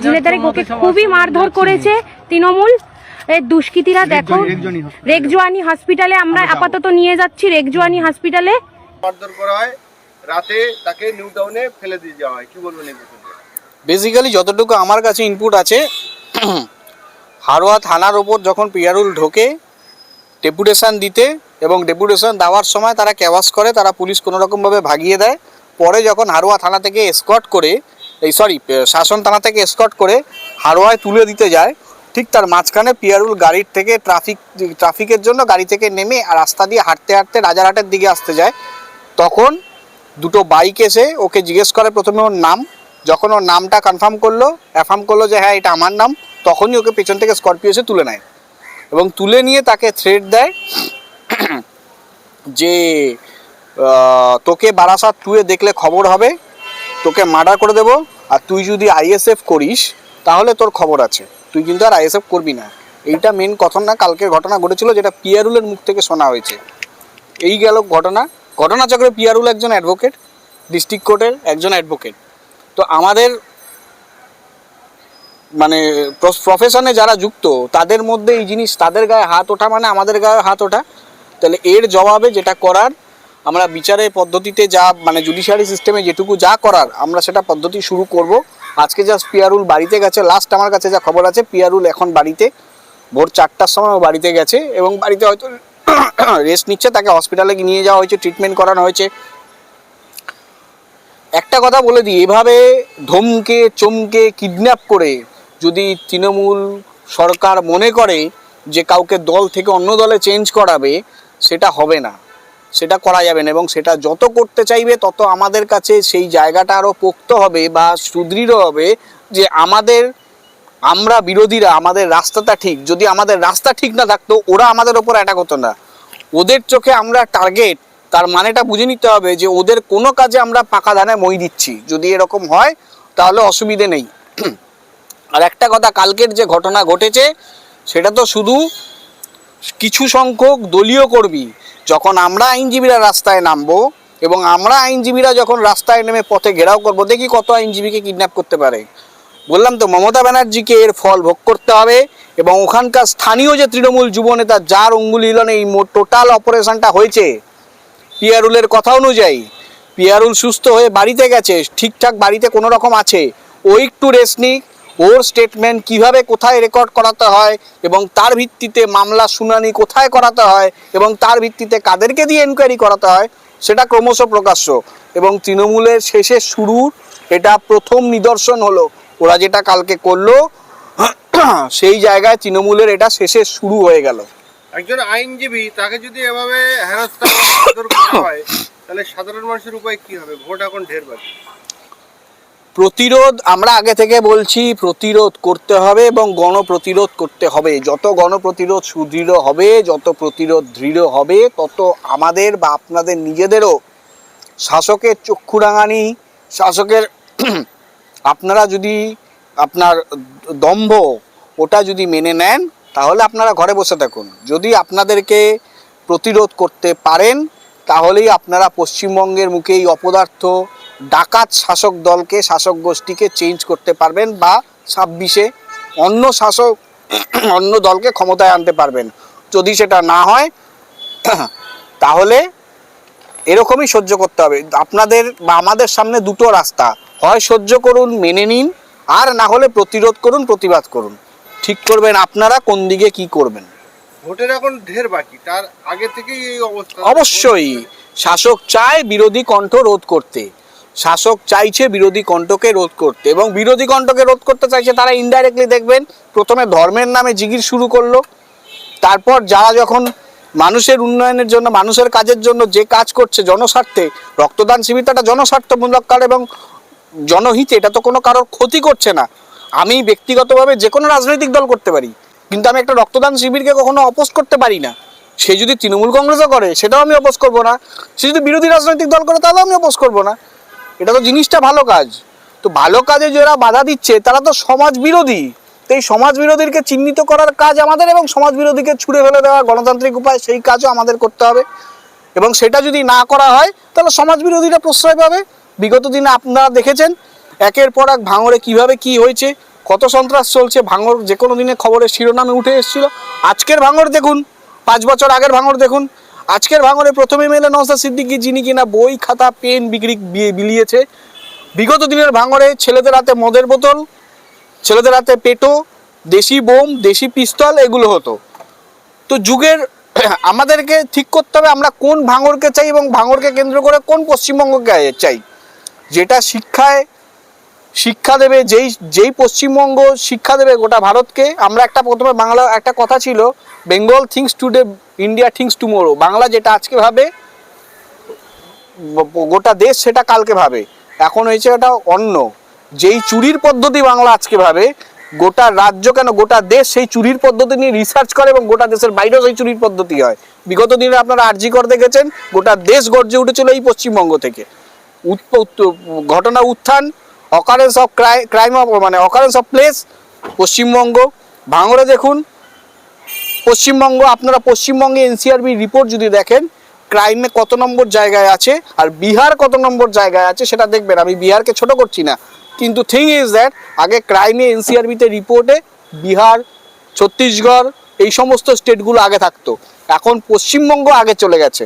ঝিলেদারে ওকে খুবই মারধর করেছে তৃণমূল এই দুষ্কৃতীরা। দেখো রেগজোয়ানি হসপিটালে আমরা আপাতত নিয়ে যাচ্ছি, রেগজোয়ানি হসপিটালে মারধর করা হয়, রাতে তাকে নিউ টাউনে ফেলে দিয়ে যাওয়া হয়। কি বলবেন এই বিষয়ে? বেসিক্যালি যতটুকু আমার কাছে ইনপুট আছে, হারোয়া থানার ওপর যখন পিয়ারুল ঢোকে ডেপুটেশন দিতে, এবং ডেপুটেশন দেওয়ার সময় তারা ক্যাওয়াস করে, তারা পুলিশ কোনোরকমভাবে ভাগিয়ে দেয়। পরে যখন হারোয়া থানা থেকে এসকর্ট করে শাসন থানা থেকে এসকর্ট করে হারোয়ায় তুলে দিতে যায়, ঠিক তার মাঝখানে পিয়ারুল গাড়ির থেকে ট্রাফিকের জন্য গাড়ি থেকে নেমে রাস্তা দিয়ে হাঁটতে হাঁটতে রাজারহাটের দিকে আসতে যায়। তখন দুটো বাইক এসে ওকে জিজ্ঞেস করে প্রথমে ওর নাম। যখন ওর নামটা অ্যাফার্ম করলো যে হ্যাঁ এটা আমার নাম, তখনই ওকে পেছন থেকে স্করপিও এসে তুলে নেয় এবং তুলে নিয়ে তাকে থ্রেট দেয় যে তোকে বারাসাত 2-এ দেখলে খবর হবে, তোকে মার্ডার করে দেবো, আর তুই যদি আইএসএফ করিস তাহলে তোর খবর আছে, তুই কিন্তু আর আইএসএফ করবি না। এইটা মেন ঘটনা, কালকের ঘটনা ঘটেছিল, যেটা পিয়ারুলের মুখ থেকে শোনা হয়েছে। এই গেল ঘটনাচক্রে। পিয়ারুল একজন অ্যাডভোকেট, ডিস্ট্রিক্ট কোর্টের একজন অ্যাডভোকেট। তো আমাদের মানে প্রফেশনে যারা যুক্ত তাদের মধ্যে এই জিনিস, তাদের গায়ে হাত ওঠা মানে আমাদের গায়ে হাত ওঠা। তাহলে এর জবাবে যেটা করার, আমরা বিচারের পদ্ধতিতে যা মানে জুডিশিয়ারি সিস্টেমে যেটুকু যা করার আমরা সেটা পদ্ধতি শুরু করব। আজকে জাস্ট পিয়ারুল বাড়িতে গেছে, লাস্ট আমার কাছে যা খবর আছে পিয়ারুল এখন বাড়িতে, ভোর 4টার সময় ও বাড়িতে গেছে এবং বাড়িতে হয়তো রেস্ট নিচ্ছে। তাকে হসপিটালে নিয়ে যাওয়া হয়েছে, ট্রিটমেন্ট করানো হয়েছে। একটা কথা বলে দিই, এভাবে ধমকে চমকে কিডন্যাপ করে যদি তৃণমূল সরকার মনে করে যে কাউকে দল থেকে অন্য দলে চেঞ্জ করাবে, সেটা হবে না, সেটা করা যাবে না। এবং সেটা যত করতে চাইবে তত আমাদের কাছে সেই জায়গাটা আরও পোক্ত হবে বা সুদৃঢ় হবে যে আমরা বিরোধীরা আমাদের রাস্তাটা ঠিক। যদি আমাদের রাস্তা ঠিক না থাকতো ওরা আমাদের ওপর অ্যাটাক হতো না। ওদের চোখে আমরা টার্গেট, তার মানেটা বুঝে নিতে হবে যে ওদের কোনো কাজে আমরা পাকা ধানে মই দিচ্ছি। যদি এরকম হয় তাহলে অসুবিধে নেই। আর একটা কথা, কালকের যে ঘটনা ঘটেছে সেটা তো শুধু কিছু সংখ্যক দলীয় কর্মী, যখন আমরা আইনজীবীরা রাস্তায় নামবো এবং আমরা আইনজীবীরা যখন রাস্তায় নেমে পথে ঘেরাও করবো, দেখি কত আইনজীবীকে কিডন্যাপ করতে পারে। বললাম তো, মমতা ব্যানার্জিকে এর ফল ভোগ করতে হবে। এবং ওখানকার স্থানীয় যে তৃণমূল যুবনেতা যার অঙ্গুলি হিলনে এই টোটাল অপারেশনটা হয়েছে, পিয়ারুলের কথা অনুযায়ী পিয়ারুল সুস্থ হয়ে বাড়িতে গেছে, ঠিকঠাক বাড়িতে কোনো রকম আছে, ও একটু রেস্ট নিক, ওর স্টেটমেন্ট কিভাবে কোথায় রেকর্ড করাতে হয় এবং তার ভিত্তিতে মামলা শুনানি কোথায় করাতে হয় এবং তার ভিত্তিতে কাদেরকে দিয়ে এনকোয়ারি করাতে হয় সেটা ক্রমশ প্রকাশ্য। এবং তৃণমূলের শেষে শুরুর এটা প্রথম নিদর্শন হলো, ওরা যেটা কালকে করলো সেই জায়গায় তৃণমূলের এটা শেষে শুরু হয়ে গেল। একজন আইনজীবী তাকে যদি এভাবে হেনস্থা করা হয় তাহলে সাধারণ মানুষের উপায় কি হবে? ভোট এখন ঢের বাকি। প্রতিরোধ আমরা আগে থেকে বলছি, প্রতিরোধ করতে হবে এবং গণপ্রতিরোধ করতে হবে। যত গণপ্রতিরোধ সুদৃঢ় হবে, যত প্রতিরোধ দৃঢ় হবে, তত আমাদের বা আপনাদের নিজেদেরও শাসকের চক্ষু রাঙানি, শাসকের আপনারা যদি আপনার দম্ভ ওটা যদি মেনে নেন তাহলে আপনারা ঘরে বসে থাকুন। যদি আপনাদেরকে প্রতিরোধ করতে পারেন তাহলেই আপনারা পশ্চিমবঙ্গের মুখে এই অপদার্থ ডাকাত শাসক দলকে, শাসক গোষ্ঠীকে চেঞ্জ করতে পারবেন বা 26-এ অন্য দলকে ক্ষমতায় আনতে পারবেন। যদি সেটা না হয় তাহলে এরকমই সহ্য করতে হবে। আপনাদের বা আমাদের সামনে দুটো রাস্তা, হয় সহ্য করুন, মেনে নিন, আর না হলে প্রতিরোধ করুন, প্রতিবাদ করুন। ঠিক করবেন আপনারা কোন দিকে কি করবেন। ভোটের এখন ঢের বাকি, তার আগে থেকেই এই অবস্থা। অবশ্যই শাসক চায় বিরোধী কণ্ঠ রোধ করতে, শাসক চাইছে বিরোধী কণ্ঠকে রোধ করতে, এবং বিরোধী কণ্ঠকে রোধ করতে চাইছে তারা ইনডাইরেক্টলি দেখবেন প্রথমে ধর্মের নামে জিগির শুরু করলো, তারপর যারা যখন মানুষের উন্নয়নের জন্য, মানুষের কাজের জন্য যে কাজ করছে জনস্বার্থে, রক্তদান শিবিরটা একটা জনস্বার্থমূলক কাজ এবং জনহিতে, এটা তো কোনো কারোর ক্ষতি করছে না। আমি ব্যক্তিগতভাবে যে কোনো রাজনৈতিক দল করতে পারি, কিন্তু আমি একটা রক্তদান শিবিরকে কখনো অপোজ করতে পারি না। সে যদি তৃণমূল কংগ্রেসও করে সেটাও আমি অপোজ করবো না, সে যদি বিরোধী রাজনৈতিক দল করে তাহলেও আমি অপোজ করবো না। এটা তো জিনিসটা ভালো কাজ। তো ভালো কাজে যারা বাধা দিচ্ছে তারা তো সমাজ বিরোধী। তো এই সমাজ বিরোধীকে চিহ্নিত করার কাজ আমাদের, এবং সমাজ বিরোধীকে ছুড়ে ফেলে দেওয়া গণতান্ত্রিক উপায়, সেই কাজও আমাদের করতে হবে। এবং সেটা যদি না করা হয় তাহলে সমাজ বিরোধীরা প্রশ্রয় পাবে। বিগত দিনে আপনারা দেখেছেন একের পর এক ভাঙড়ে কিভাবে কি হয়েছে, কত সন্ত্রাস চলছে, ভাঙড় যে কোনো দিনে খবরের শিরোনামে উঠে এসেছিল। আজকের ভাঙড় দেখুন, 5 বছর আগের ভাঙড় দেখুন। আজকের ভাঙড়ে প্রথমে মেলে নওশাদ সিদ্দিকী, যিনি কিনা বই খাতা পেন বিলিয়েছে। বিগত দিনের ভাঙড়ে ছেলেদের হাতে মদের বোতল, ছেলেদের হাতে পেটো, দেশি বোম, দেশি পিস্তল এগুলো হতো। তো যুগের আমাদেরকে ঠিক করতে হবে আমরা কোন ভাঙড়কে চাই এবং ভাঙড়কে কেন্দ্র করে কোন পশ্চিমবঙ্গকে চাই, যেটা শিক্ষা দেবে, যেই পশ্চিমবঙ্গ শিক্ষা দেবে গোটা ভারতকে। আমরা একটা প্রথমে বাংলা একটা কথা ছিল, Bengal things today, India things tomorrow. Bangla যেটা আজকে ভাবে গোটা দেশ সেটা কালকে ভাবে। এখন হয়েছে এটা অন্য, যেই চুরির পদ্ধতি বাংলা আজকে ভাবে, গোটা রাজ্য কেন গোটা দেশ সেই চুরির পদ্ধতি নিয়ে রিসার্চ করে এবং গোটা দেশের বাইরেও সেই চুরির পদ্ধতি হয়। বিগত দিনে আপনারা আরজি কর দেখেছেন, গোটা দেশ গর্জে উঠেছিল এই পশ্চিমবঙ্গ থেকে। ঘটনা উত্থান, অকারেন্স অফ ক্রাইম অফ মানে অকারেন্স অফ প্লেস পশ্চিমবঙ্গ। ভাঙড়ে দেখুন পশ্চিমবঙ্গ, আপনারা পশ্চিমবঙ্গে এনসিআরবি রিপোর্ট যদি দেখেন ক্রাইমে কত নম্বর জায়গায় আছে আর বিহার কত নম্বর জায়গায় আছে সেটা দেখবেন। আমি বিহারকে ছোট করছি না, কিন্তু থিং ইজ দ্যাট আগে ক্রাইমে এনসিআরবিতে রিপোর্টে বিহার, ছত্তিশগড় এই সমস্ত স্টেটগুলো আগে থাকতো। এখন পশ্চিমবঙ্গ আগে চলে গেছে,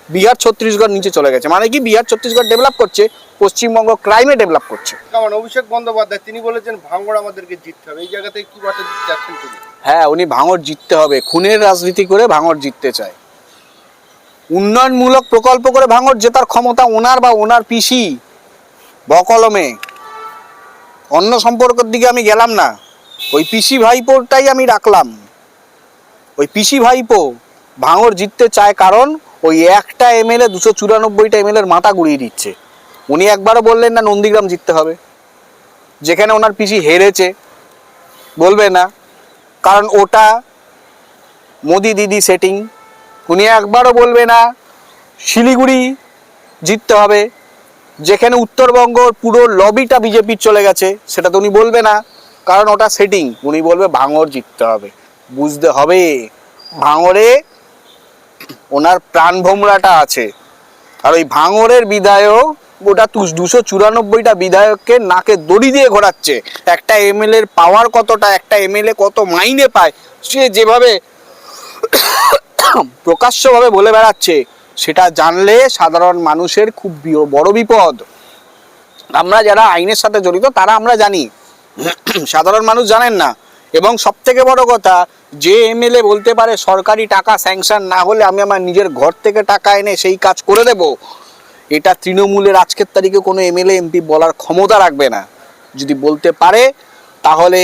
বিহার ছত্তিশগড় নিচে চলে গেছে। মানে কি, বিহার ছত্তিশগড় ডেভেলপ করছে, পশ্চিমবঙ্গ ক্রাইমে ডেভেলপ করছে। কারণ অভিষেক বন্দ্যোপাধ্যায় তিনি বলেছেন ভাঙড় আমাদেরকে জিততে হবে, এই জায়গা থেকে কি বার্তা দিতে চাচ্ছেন তিনি? হ্যাঁ, উনি ভাঙড় জিততে হবে, খুনের রাজনীতি করে ভাঙড় জিততে চায়। উন্নয়নমূলক প্রকল্প করে ভাঙড় জেতার ক্ষমতা ওনার বা ওনার পিসি বকলমে। অন্য সম্পর্কের দিকে আমি গেলাম না, ওই পিসি ভাইপোটাই আমি রাখলাম। ওই পিসি ভাইপো ভাঙড় জিততে চায় কারণ ওই একটা এমএলএ 294টা এমএলএর মাথা গুড়িয়ে দিচ্ছে। উনি একবারও বললেন না নন্দীগ্রাম জিততে হবে, যেখানে ওনার পিসি হেরেছে। বলবে না, কারণ ওটা মোদি দিদি সেটিং। উনি একবারও বলবে না শিলিগুড়ি জিততে হবে, যেখানে উত্তরবঙ্গর পুরো লবিটা বিজেপির চলে গেছে, সেটা তো উনি বলবে না, কারণ ওটা সেটিং। উনি বলবে ভাঙড় জিততে হবে। বুঝতে হবে ভাঙড়ে ওনার প্রাণ ভোমরাটা আছে। আর ওই ভাঙড়ের বিধায়ক ওটা 294টা বিধায়ককে নাকে দড়ি দিয়ে ঘোরাচ্ছে। একটা এমএলএর পাওয়ার কতটা, একটা এমএলএ কত মাইনে পায়, সে যেভাবে প্রকাশ্যভাবে বলে বেড়াচ্ছে, সেটা জানলে সাধারণ মানুষের খুব বড় বিপদ। আমরা যারা আইনের সাথে জড়িত তারা আমরা জানি, সাধারণ মানুষ জানেন না। এবং সব থেকে বড় কথা, যে এমএলএ বলতে পারে সরকারি টাকা স্যাংশন না হলে আমি আমার নিজের ঘর থেকে টাকা এনে সেই কাজ করে দেব, এটা তৃণমূলের আজকের তারিখে কোনো এমএলএ এমপি বলার ক্ষমতা রাখবে না। যদি বলতে পারে তাহলে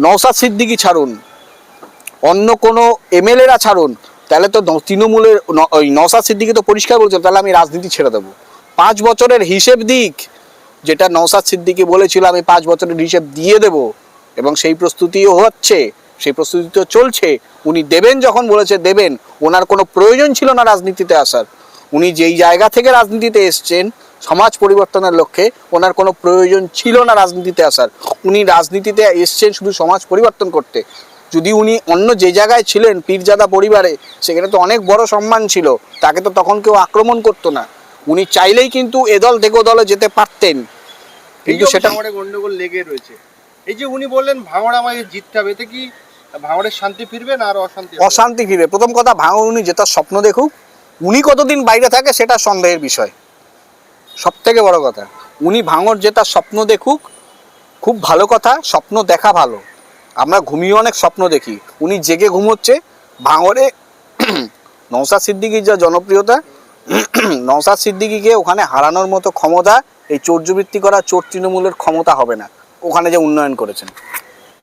নওশাদ সিদ্দিকী ছাড়ুন, অন্য কোনো এমএলএরা ছাড়ুন, তাহলে তো তৃণমূলের ওই নওশাদ সিদ্দিকী তো পরিষ্কার বলছে তাহলে আমি রাজনীতি ছেড়ে দেবো। 5 বছরের হিসেব দিক, যেটা নওশাদ সিদ্দিকী বলেছিল আমি 5 বছরের হিসেব দিয়ে দেব, এবং সেই প্রস্তুতিও হচ্ছে, সেই প্রস্তুতি তো চলছে। উনি দেবেন, যখন বলেছে দেবেন, ওনার কোনো প্রয়োজন ছিল না রাজনীতিতে আসার। উনি যেই জায়গা থেকে রাজনীতিতে এসছেন সমাজ পরিবর্তনের লক্ষ্যে, ওনার কোনো প্রয়োজন ছিল না রাজনীতিতে আসার। উনি রাজনীতিতে এসছেন শুধু সমাজ পরিবর্তন করতে। যদি উনি অন্য যে জায়গায় ছিলেন পীরজাদা পরিবারে, সেখানে তো অনেক বড় সম্মান ছিল, তাকে তো তখন কেউ আক্রমণ করতো না। উনি চাইলেই কিন্তু এদল থেকে ও দলে যেতে পারতেন, কিন্তু সেটা গন্ডগোল লেগে রয়েছে। এই যে উনি বললেন ভাঙড় আমাকে জিততে হবে, এতে কি ভাঙড়ের শান্তি ফিরবে না আর অশান্তি ফিরবে? প্রথম কথা, ভাঙড় উনি জেতার স্বপ্ন দেখুক, উনি কতদিন বাইরে থাকে সেটা সন্দেহের বিষয়। সব থেকে বড় কথা, উনি ভাঙড় জেতার স্বপ্ন দেখুক, খুব ভালো কথা, স্বপ্ন দেখা ভালো। আমরা ঘুমিয়ে অনেক স্বপ্ন দেখি, উনি জেগে ঘুমোচ্ছে। ভাঙড়ে নওশাদ সিদ্দিকীর যা জনপ্রিয়তা, নওশাদ সিদ্দিকীকে ওখানে হারানোর মতো ক্ষমতা এই চোরজবৃত্তি করা চোর তৃণমূলের ক্ষমতা হবে না, ওখানে যে উন্নয়ন করেছেন।